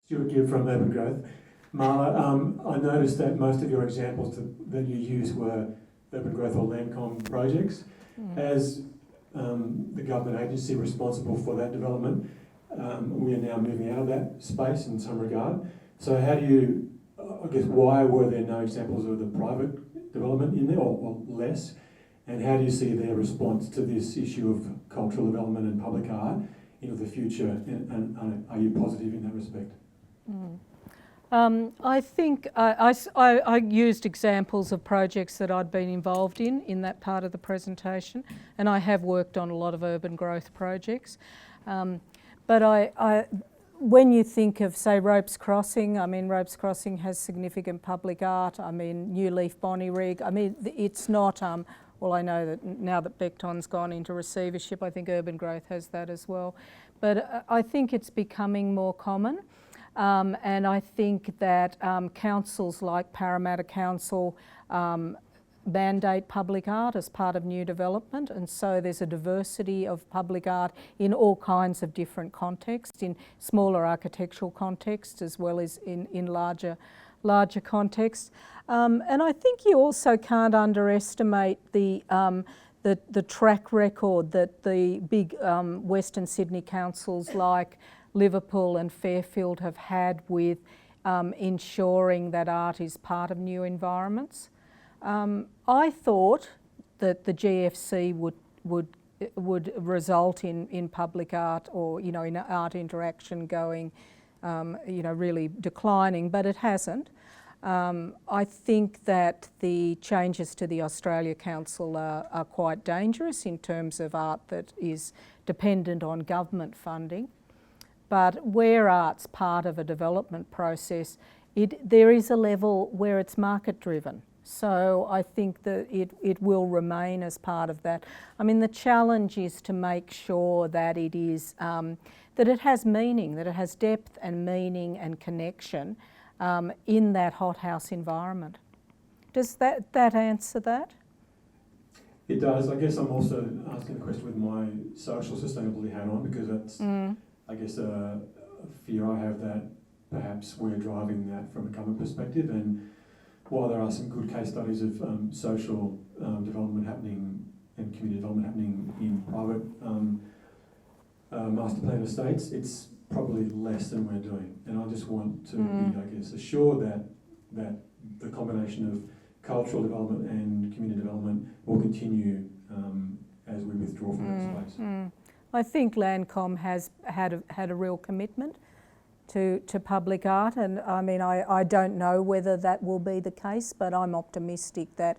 Stuart Gibb from Urban Growth. Marla, I noticed that most of your examples that you used were urban growth or landcom projects. As the government agency responsible for that development, we are now moving out of that space in some regard. So how do you, I guess, why were there no examples of the private development in there, or less? And how do you see their response to this issue of cultural development and public art into the future? And are you positive in that respect? I think I used examples of projects that I'd been involved in that part of the presentation, and I have worked on a lot of urban growth projects. But when you think of, say, Ropes Crossing, I mean, Ropes Crossing has significant public art. I mean, New Leaf Bonnie-Rig. I mean, it's not, well, I know that now that Beckton's gone into receivership, I think urban growth has that as well. But I think it's becoming more common. And I think that councils like Parramatta Council mandate public art as part of new development, and so there's a diversity of public art in all kinds of different contexts, in smaller architectural contexts as well as in larger contexts. And I think you also can't underestimate the track record that the big Western Sydney councils like Liverpool and Fairfield have had with ensuring that art is part of new environments. I thought that the GFC would result in public art, or in art interaction going really declining, but it hasn't. I think that the changes to the Australia Council are quite dangerous in terms of art that is dependent on government funding. But where art's part of a development process, there is a level where it's market driven. So I think that it will remain as part of that. I mean, the challenge is to make sure that it is, that it has meaning, that it has depth and meaning and connection in that hothouse environment. Does that answer that? It does. I guess I'm also asking the question with my social sustainability hat on, because that's, I guess, a fear I have that perhaps we're driving that from a government perspective. And while there are some good case studies of social development happening and community development happening in private master plan estates, it's probably less than we're doing. And I just want to be, I guess, assured that the combination of cultural development and community development will continue as we withdraw from that space. I think Landcom has had a real commitment to public art, and I mean, I don't know whether that will be the case, but I'm optimistic that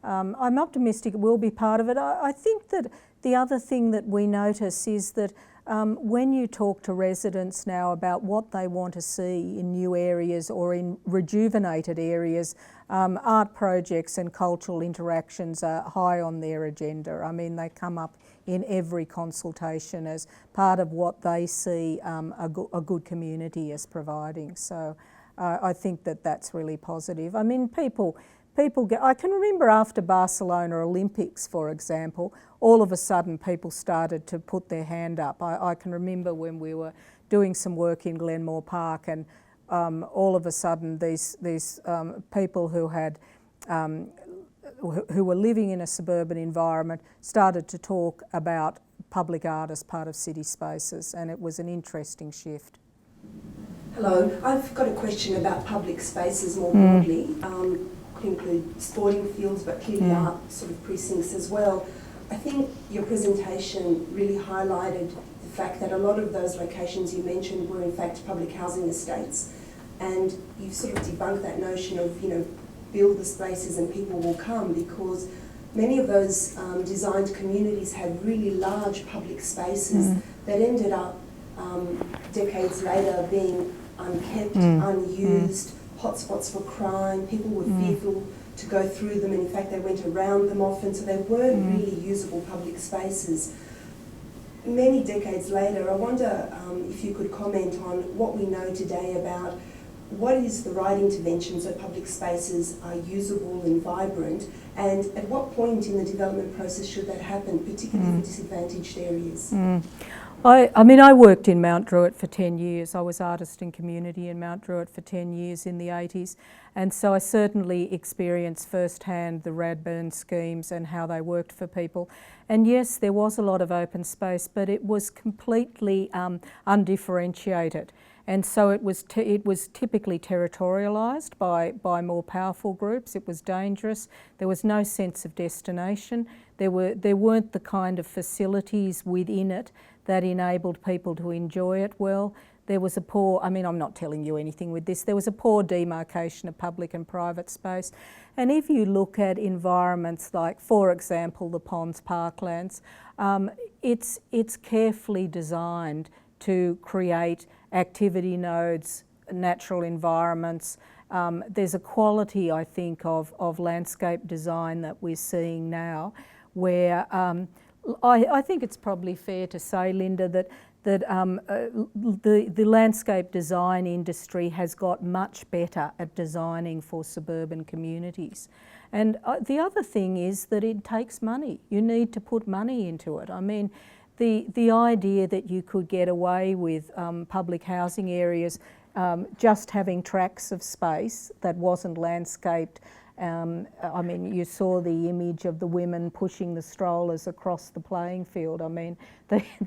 it will be part of it. I think that the other thing that we notice is that when you talk to residents now about what they want to see in new areas or in rejuvenated areas, art projects and cultural interactions are high on their agenda. I mean, they come up in every consultation as part of what they see a good community as providing. So I think that that's really positive. I mean, people get, I can remember after Barcelona Olympics, for example, all of a sudden people started to put their hand up. I can remember when we were doing some work in Glenmore Park, and all of a sudden these people who had who were living in a suburban environment started to talk about public art as part of city spaces, and it was an interesting shift. Hello, I've got a question about public spaces more broadly. Could include sporting fields, but clearly art sort of precincts as well. I think your presentation really highlighted the fact that a lot of those locations you mentioned were in fact public housing estates, and you've sort of debunked that notion of, build the spaces and people will come, because many of those designed communities had really large public spaces that ended up decades later being unkept, unused, hotspots for crime. People were fearful to go through them, and in fact they went around them often, so they weren't really usable public spaces. Many decades later, I wonder if you could comment on what we know today about what is the right intervention so public spaces are usable and vibrant, and at what point in the development process should that happen, particularly for disadvantaged areas? I mean, I worked in Mount Druitt for 10 years. I was artist in community in Mount Druitt for 10 years in the 80s. And so I certainly experienced firsthand the Radburn schemes and how they worked for people. And yes, there was a lot of open space, but it was completely undifferentiated. And so it was typically territorialised by more powerful groups. It was dangerous. There was no sense of destination. There weren't the kind of facilities within it that enabled people to enjoy it well. There was a poor, I mean, I'm not telling you anything with this, there was a poor demarcation of public and private space. And if you look at environments like, for example, the Ponds Parklands, it's carefully designed to create activity nodes, natural environments. There's a quality, I think, of landscape design that we're seeing now where I think it's probably fair to say, Linda, that the landscape design industry has got much better at designing for suburban communities. And the other thing is that it takes money. You need to put money into it. I mean, the idea that you could get away with public housing areas just having tracts of space that wasn't landscaped. I mean, you saw the image of the women pushing the strollers across the playing field. I mean,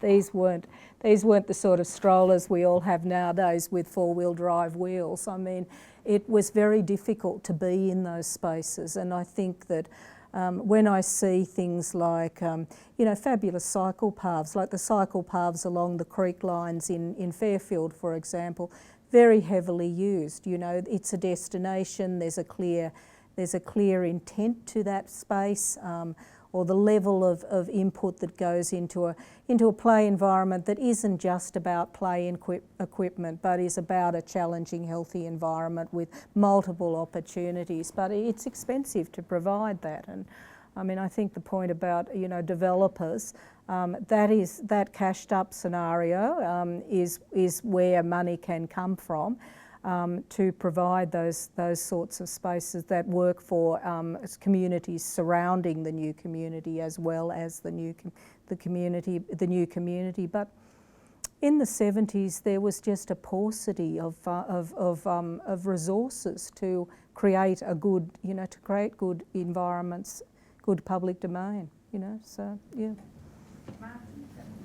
these weren't the sort of strollers we all have nowadays with four-wheel drive wheels. I mean, it was very difficult to be in those spaces, and I think that when I see things like, you know, fabulous cycle paths, like the cycle paths along the creek lines in Fairfield, for example, very heavily used. You know, it's a destination, there's a clear intent to that space, or the level of input that goes into a play environment that isn't just about play equipment, but is about a challenging, healthy environment with multiple opportunities. But it's expensive to provide that. And I mean, I think the point about, you know, developers, that cashed up scenario is where money can come from. To provide those sorts of spaces that work for communities surrounding the new community as well as the new community. But in the 70s, there was just a paucity of resources to create a good, you know, to create good environments, good public domain. You know, so yeah.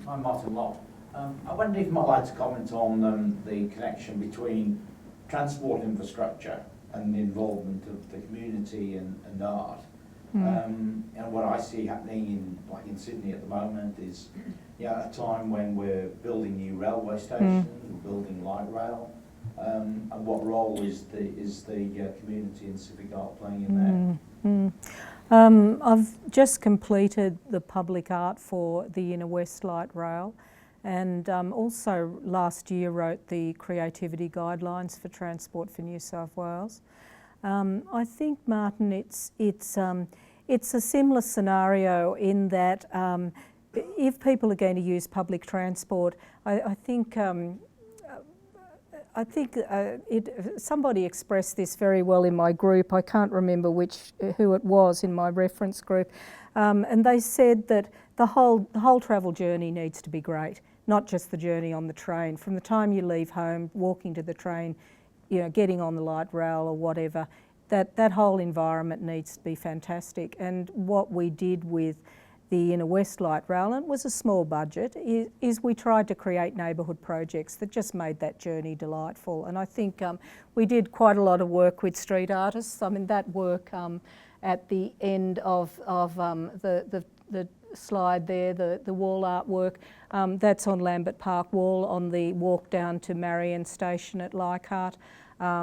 I'm Martin Locke. I wonder if you might like to comment on the connection between transport infrastructure and the involvement of the community and art. And what I see happening in Sydney at the moment is, a time when we're building new railway stations, we're building light rail, and what role is the community and civic art playing in that? I've just completed the public art for the Inner West Light Rail. And also last year wrote the creativity guidelines for Transport for New South Wales. I think, Martin, it's a similar scenario in that if people are going to use public transport, I think somebody expressed this very well in my group. I can't remember who it was in my reference group, and they said that the whole travel journey needs to be great. Not just the journey on the train. From the time you leave home, walking to the train, you know, getting on the light rail or whatever, that whole environment needs to be fantastic. And what we did with the Inner West Light Rail, and it was a small budget, is we tried to create neighbourhood projects that just made that journey delightful. And I think we did quite a lot of work with street artists. I mean, that work at the end of the slide there, the wall artwork, that's on Lambert Park Wall on the walk down to Marion Station at Leichhardt.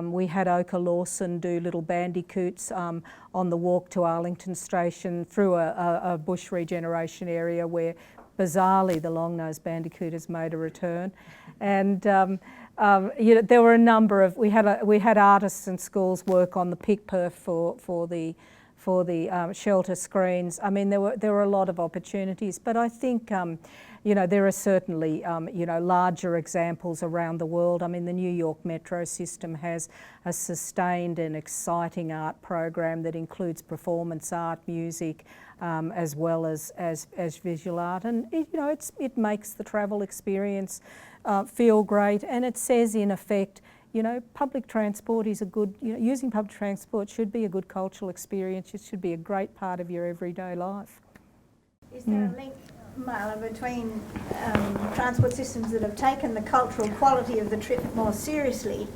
We had Oka Lawson do little bandicoots on the walk to Arlington Station through a bush regeneration area where bizarrely the long-nosed bandicoot has made a return. And you know, there were a number of, we had artists and schools work on the pick perf for the shelter screens. I mean, there were a lot of opportunities, but I think you know, there are certainly, you know, larger examples around the world. I mean, the New York metro system has a sustained and exciting art program that includes performance art, music, as well as visual art. And, it, you know, it makes the travel experience feel great, and it says, in effect, you know, public transport is a good, you know, using public transport should be a good cultural experience. It should be a great part of your everyday life. Is there a link, Marla, between transport systems that have taken the cultural quality of the trip more seriously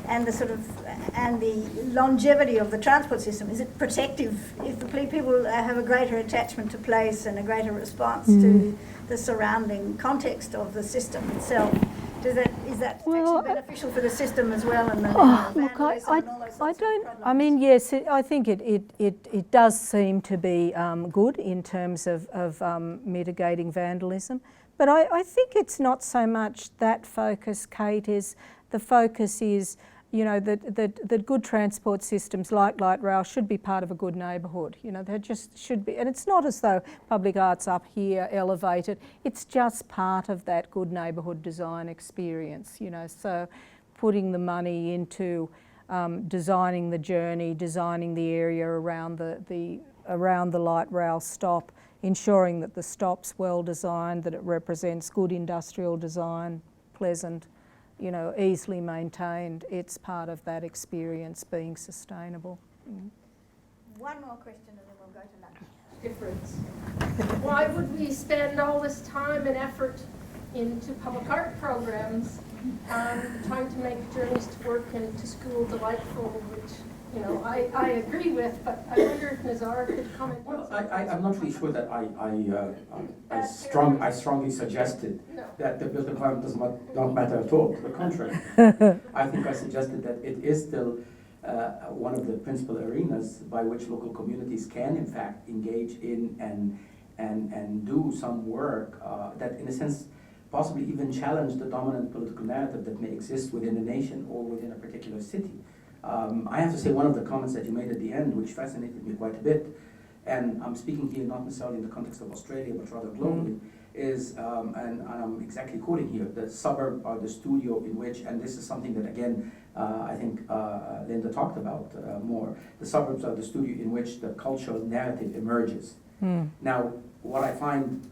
and the sort of and the longevity of the transport system? Is it protective if the people have a greater attachment to place and a greater response to the surrounding context of the system itself? Is that actually beneficial for the system as well? And the look, I don't. I mean, yes, I think it does seem to be good in terms of mitigating vandalism, but I think it's not so much that focus, Kate. Is the focus is, you know, that good transport systems like light rail should be part of a good neighbourhood. You know, they just should be. And it's not as though public art's up here elevated. It's just part of that good neighbourhood design experience, you know. So putting the money into designing the journey, designing the area around the light rail stop, ensuring that the stop's well designed, that it represents good industrial design, pleasant, you know, easily maintained. It's part of that experience being sustainable. One more question and then we'll go to lunch. Difference. Why would we spend all this time and effort into public art programs trying to make journeys to work and to school delightful, which, you know, I agree with, but I wonder if Nazar could comment. Well, I'm not really sure that I strongly suggested that the built environment does not matter at all. To the contrary, I think I suggested that it is still one of the principal arenas by which local communities can, in fact, engage in and do some work that, in a sense, possibly even challenge the dominant political narrative that may exist within a nation or within a particular city. I have to say, one of the comments that you made at the end, which fascinated me quite a bit, and I'm speaking here not necessarily in the context of Australia, but rather globally, is, and I'm exactly quoting here, the suburb or the studio in which, and this is something that, again, I think Linda talked about more, the suburbs are the studio in which the cultural narrative emerges. Now, what I find,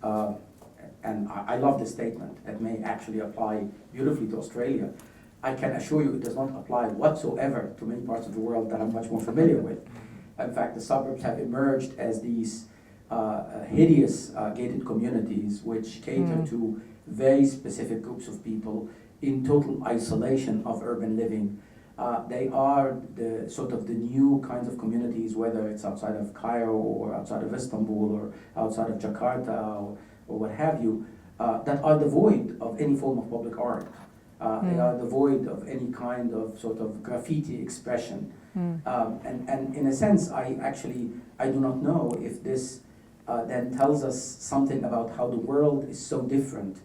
and I love this statement, that may actually apply beautifully to Australia, I can assure you it does not apply whatsoever to many parts of the world that I'm much more familiar with. In fact, the suburbs have emerged as these hideous gated communities which cater to very specific groups of people in total isolation of urban living. They are the sort of the new kinds of communities, whether it's outside of Cairo or outside of Istanbul or outside of Jakarta or what have you, that are devoid of any form of public art. They are devoid of any kind of sort of graffiti expression. And in a sense, I do not know if this then tells us something about how the world is so different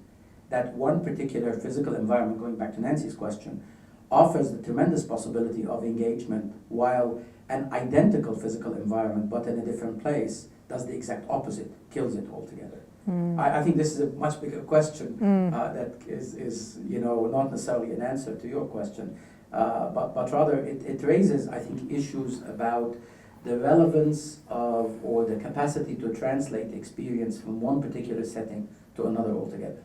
that one particular physical environment, going back to Nancy's question, offers the tremendous possibility of engagement, while an identical physical environment, but in a different place, does the exact opposite, kills it altogether. I think this is a much bigger question that is not necessarily an answer to your question, but rather it raises, I think, issues about the relevance of or the capacity to translate experience from one particular setting to another altogether.